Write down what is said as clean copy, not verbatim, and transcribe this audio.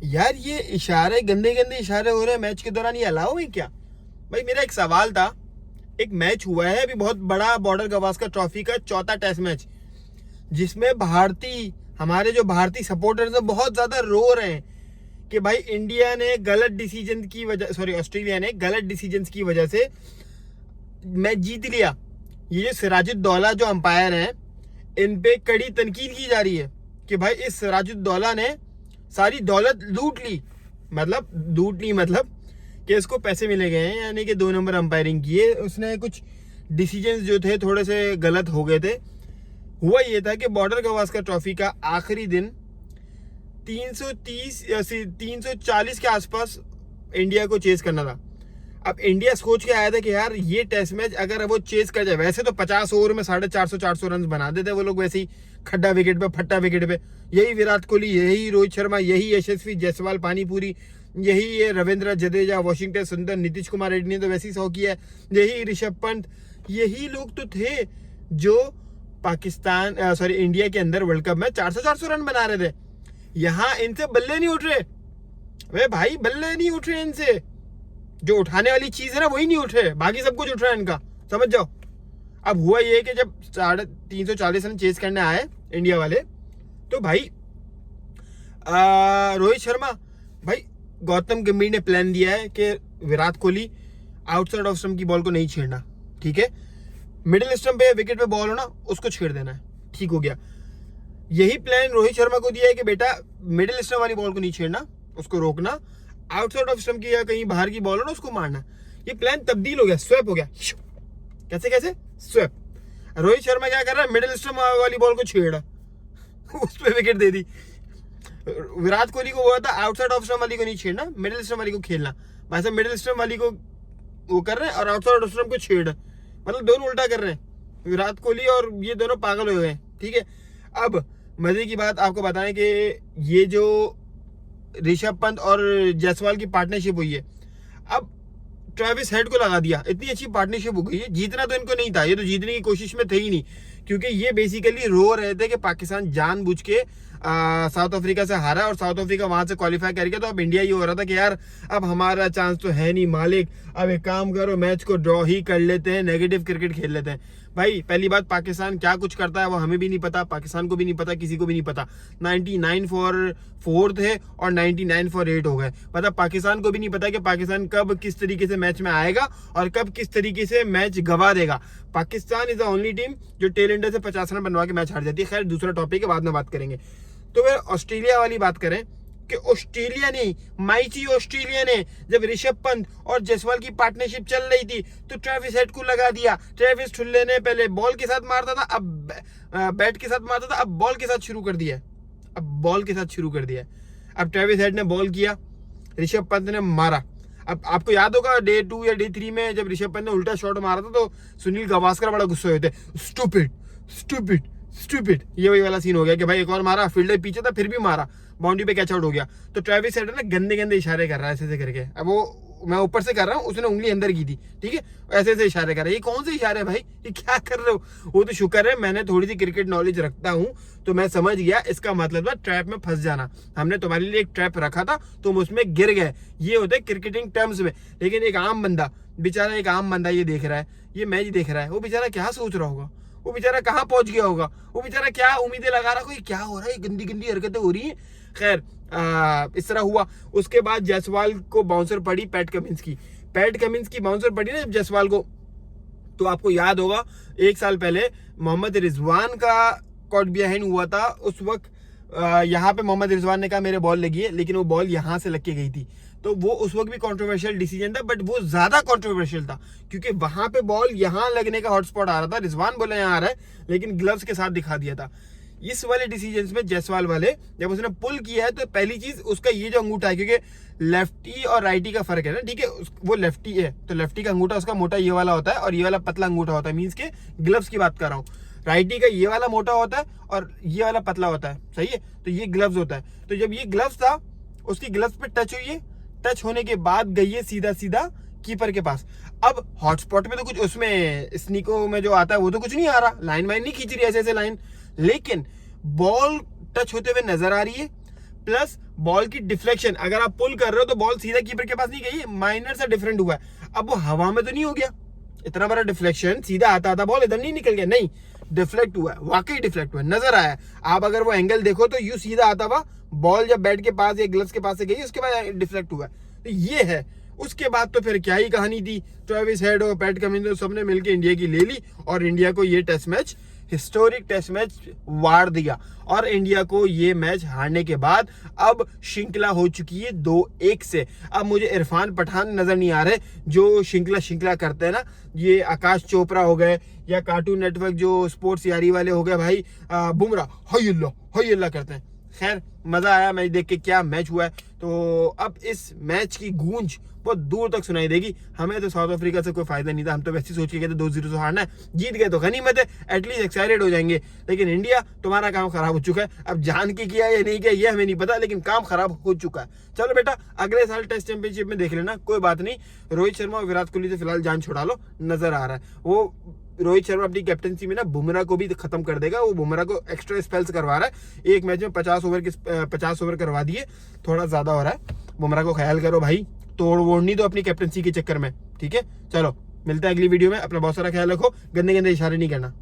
यार ये इशारे, गंदे गंदे इशारे हो रहे हैं मैच के दौरान, ये अलाउ है क्या? भाई मेरा एक सवाल था, एक मैच हुआ है अभी बहुत बड़ा, बॉर्डर गवास्कर ट्रॉफी का चौथा टेस्ट मैच, जिसमें हमारे जो भारतीय सपोर्टर्स है बहुत ज्यादा रो रहे हैं कि भाई इंडिया ने गलत डिसीजन की वजह, सॉरी ऑस्ट्रेलिया ने गलत डिसीजन की वजह से मैच जीत लिया। ये जो सिराजुद्दौला जो अंपायर हैं, इन पे कड़ी तनकीद की जा रही है कि भाई इस सिराजुद्दौला ने सारी दौलत लूट ली, मतलब कि इसको पैसे मिले गए हैं, यानी कि 2 नंबर अंपायरिंग किए उसने, कुछ डिसीजंस जो थे थोड़े से गलत हो गए थे। हुआ ये था कि बॉर्डर गवास्कर ट्रॉफी का आखिरी दिन 330 या 340 के आसपास इंडिया को चेस करना था। अब इंडिया सोच के आया था कि यार ये टेस्ट मैच अगर वो चेस कर जाए, वैसे तो 50 ओवर में 450 रन बना देते वो लोग, वैसे ही खड्डा विकेट पे, फट्टा विकेट पे, यही विराट कोहली, यही रोहित शर्मा, यही यशस्वी जायसवाल पानीपुरी, यही ये रविंद्र जडेजा, वॉशिंगटन सुंदर, नीतीश कुमार रेड्डी ने तो वैसे ही 100 किया है, यही ऋषभ पंत, यही लोग तो थे जो इंडिया के अंदर वर्ल्ड कप में 400 रन बना रहे थे। यहाँ इनसे बल्ले नहीं उठ रहे, वे भाई बल्ले नहीं उठ रहे इनसे, जो उठाने वाली चीज है ना वही नहीं उठ रहे, बाकी सब कुछ उठ रहा है इनका, समझ जाओ। अब हुआ ये कि जब 340 रन चेस करने आए इंडिया वाले, तो भाई रोहित शर्मा, भाई गौतम गंभीर ने प्लान दिया है कि Virat Kohli outside off stump की बॉल को नहीं छेड़ना, ठीक है, मिडिल स्टंप पे विकेट पे बॉल हो ना उसको छेड़ देना है, ठीक हो गया। यही प्लान रोहित शर्मा को दिया है कि बेटा मिडिल स्टंप वाली बॉल को नहीं छेड़ना, उसको रोकना, आउटसाइड ऑफ स्टंप की या कहीं बाहर की बॉल हो ना उसको मारना। ये प्लान तब्दील हो गया, स्वैप हो गया। कैसे स्वैप। रोहित शर्मा क्या कर रहा है, मिडिल स्टंप वाली बॉल को छेड़ा, उस पर विकेट दे दी। विराट कोहली को बोला था आउटसाइड ऑफ स्टंप वाली को नहीं छेड़ना, मिडिल स्टंप वाली को खेलना, वैसे मिडिल स्टंप वाली को वो कर रहे हैं और आउटसाइड ऑफ स्टंप को छेड़, मतलब दोनों उल्टा कर रहे हैं। विराट कोहली और ये दोनों पागल हो गए, ठीक है। अब मजे की बात आपको बताएं कि ये जो ऋषभ पंत और जायसवाल की पार्टनरशिप हुई है, अब ट्रेविस हेड को लगा दिया, इतनी अच्छी पार्टनरशिप हो गई है। जीतना तो इनको नहीं था, ये तो जीतने की कोशिश में थे ही नहीं, क्योंकि ये बेसिकली रो रहे थे कि पाकिस्तान जानबूझ के साउथ अफ्रीका से हारा और साउथ अफ्रीका वहां से क्वालिफाई करके, तो अब इंडिया ये हो रहा था कि यार अब हमारा चांस तो है नहीं मालिक, अब एक काम करो मैच को ड्रॉ ही कर लेते हैं, नेगेटिव क्रिकेट खेल लेते हैं। भाई पहली बात, पाकिस्तान क्या कुछ करता है वो हमें भी नहीं पता, पाकिस्तान को भी नहीं पता, किसी को भी नहीं पता। 99 फॉर 4 थे और 99 फॉर 8 हो गए। मतलब पाकिस्तान को भी नहीं पता कि पाकिस्तान कब किस तरीके से मैच में आएगा और कब किस तरीके से मैच गवा देगा। Pakistan is the only team जो टेल एंडर से 50 रन बनवा के मैच हार जाती है। खैर दूसरा टॉपिक है, बाद में बात करेंगे। तो फिर ऑस्ट्रेलिया वाली बात करें कि ऑस्ट्रेलिया ने, माइची ऑस्ट्रेलिया ने, जब ऋषभ पंत और जायसवाल की पार्टनरशिप चल रही थी तो ट्रेविस हेड को लगा दिया। ट्रेविस ठुल्ले ने पहले बॉल के साथ मारता था, अब बैट के साथ मारता था, अब बॉल के साथ शुरू कर दिया। अब ट्रेविस हेड ने बॉल किया, ऋषभ पंत ने मारा। अब आपको याद होगा डे 2 या डे 3 में जब ऋषभ पंत ने उल्टा शॉट मारा था तो सुनील गावस्कर बड़ा गुस्सा हुए थे, स्टूपिड। ये वही वाला सीन हो गया कि भाई एक और मारा, फील्डर पीछे था फिर भी मारा, बाउंड्री पे कैच आउट हो गया। तो ट्रेविस हेड ना गंदे इशारे कर रहा है ऐसे करके। अब वो मैं ऊपर से कर रहा हूँ, उसने उंगली अंदर की थी, ठीक है, ऐसे इशारे कर रहा है। ये कौन से इशारे भाई, ये क्या कर रहे हो? वो तो शुक्र है मैंने थोड़ी सी क्रिकेट नॉलेज रखता हूँ, तो मैं समझ गया इसका मतलब है ट्रैप में फंस जाना। हमने तुम्हारे लिए एक ट्रैप रखा था, तुम उसमें गिर गए। ये होता है क्रिकेटिंग टर्म्स में। लेकिन एक आम बंदा ये देख रहा है, ये मैच देख रहा है, वो बेचारा क्या सोच रहा होगा, वो बेचारा कहाँ पहुंच गया होगा, वो बेचारा क्या उम्मीदें लगा रहा है, क्या हो रहा है, गंदी हरकतें हो रही हैं। खैर इस तरह हुआ। उसके बाद जायसवाल को बाउंसर पड़ी, पैट कमिंस की बाउंसर पड़ी ना जब जायसवाल को, तो आपको याद होगा 1 साल पहले मोहम्मद रिजवान का कॉट बिहाइंड हुआ था। उस वक्त यहाँ पे मोहम्मद रिजवान ने कहा मेरे बॉल लगी है, लेकिन वो बॉल यहाँ से लग के गई थी। तो वो उस वक्त भी कंट्रोवर्शियल डिसीजन था, बट वो ज्यादा कंट्रोवर्शियल था क्योंकि वहां पे बॉल यहाँ लगने का हॉटस्पॉट आ रहा था। रिजवान बोले यहाँ आ रहा है, लेकिन ग्लव्स के साथ दिखा दिया था। इस वाले डिसीजन में जायसवाल वाले जब उसने पुल किया है तो पहली चीज उसका ये जो अंगूठा है, क्योंकि लेफ्टी और राइटी का फर्क है ना, ठीक है, वो लेफ्टी है तो लेफ्टी का अंगूठा उसका मोटा ये वाला होता है और ये वाला पतला अंगूठा होता है। मीन्स के ग्लव्स की बात कर रहा हूँ, राइटी का ये वाला मोटा होता है और ये वाला पतला होता है, सही है, तो ये ग्लव्स होता है। तो जब ये ग्लव्स था उसकी ग्लव्स पे टच हुई है, टच होने के बाद गई है सीधा कीपर के पास। अब हॉटस्पॉट में तो कुछ उसमें स्नीको में जो आता है वो तो कुछ नहीं आ रहा, लाइन वाइन नहीं खींच रही ऐसे लाइन, लेकिन बॉल टच होते हुए नजर आ रही है, प्लस बॉल की डिफ्लेक्शन, अगर आप पुल कर रहे हो तो बॉल सीधा कीपर के पास नहीं गई, माइनर सा डिफरेंट हुआ है। अब वो हवा में तो नहीं हो गया इतना बड़ा डिफ्लेक्शन, सीधा आता आता बॉल इधर नहीं निकल गया, नहीं डिफ्लेक्ट हुआ है, वाकई डिफ्लेक्ट हुआ है, नजर आया। आप अगर वो एंगल देखो तो यू सीधा आता हुआ बॉल जब बैट के पास या ग्लव्स के पास से गई उसके बाद डिफ्लेक्ट हुआ है, तो ये है। उसके बाद तो फिर क्या ही कहानी थी, ट्रेविस हेड और पैट कमिंस सबने मिलकर इंडिया की ले ली और इंडिया को ये test match, historic test match वार दिया। और इंडिया को ये मैच हारने के बाद अब श्रृंखला हो चुकी है 2-1 से। अब मुझे इरफान पठान नजर नहीं आ रहे जो श्रृंखला करते हैं ना, ये आकाश चोपड़ा हो गए या कार्टून नेटवर्क जो स्पोर्ट्स यारी वाले हो गए भाई, बुमराह हय्यल्लाह करते हैं। खैर मजा आया मैच देख के, क्या मैच हुआ है। तो अब इस मैच की गूंज बहुत दूर तक सुनाई देगी। हमें तो साउथ अफ्रीका से कोई फायदा नहीं था, हम तो वैसे सोच के गए थे 2-0 से हारना है, जीत गए तो गनीमत है, एटलीस्ट एक्साइटेड हो जाएंगे। लेकिन इंडिया, तुम्हारा काम खराब हो चुका है। अब जान के किया या नहीं किया ये हमें नहीं पता, लेकिन काम खराब हो चुका है। चलो बेटा, अगले साल टेस्ट चैंपियनशिप में देख लेना, कोई बात नहीं। रोहित शर्मा और विराट कोहली से फिलहाल जान छुड़ा लो, नजर आ रहा है। वो रोहित शर्मा अपनी कैप्टनसी में ना बुमराह को भी खत्म कर देगा, वो बुमराह को एक्स्ट्रा स्पेल्स करवा रहा है। एक मैच में 50 ओवर करवा दिए, थोड़ा ज्यादा हो रहा है। बुमराह को ख्याल करो भाई, तोड़ वोड़ नहीं दो अपनी कैप्टनसी के चक्कर में, ठीक है। चलो मिलते हैं अगली वीडियो में, अपना बहुत सारा ख्याल रखो, गंदे गंदे इशारे नहीं करना।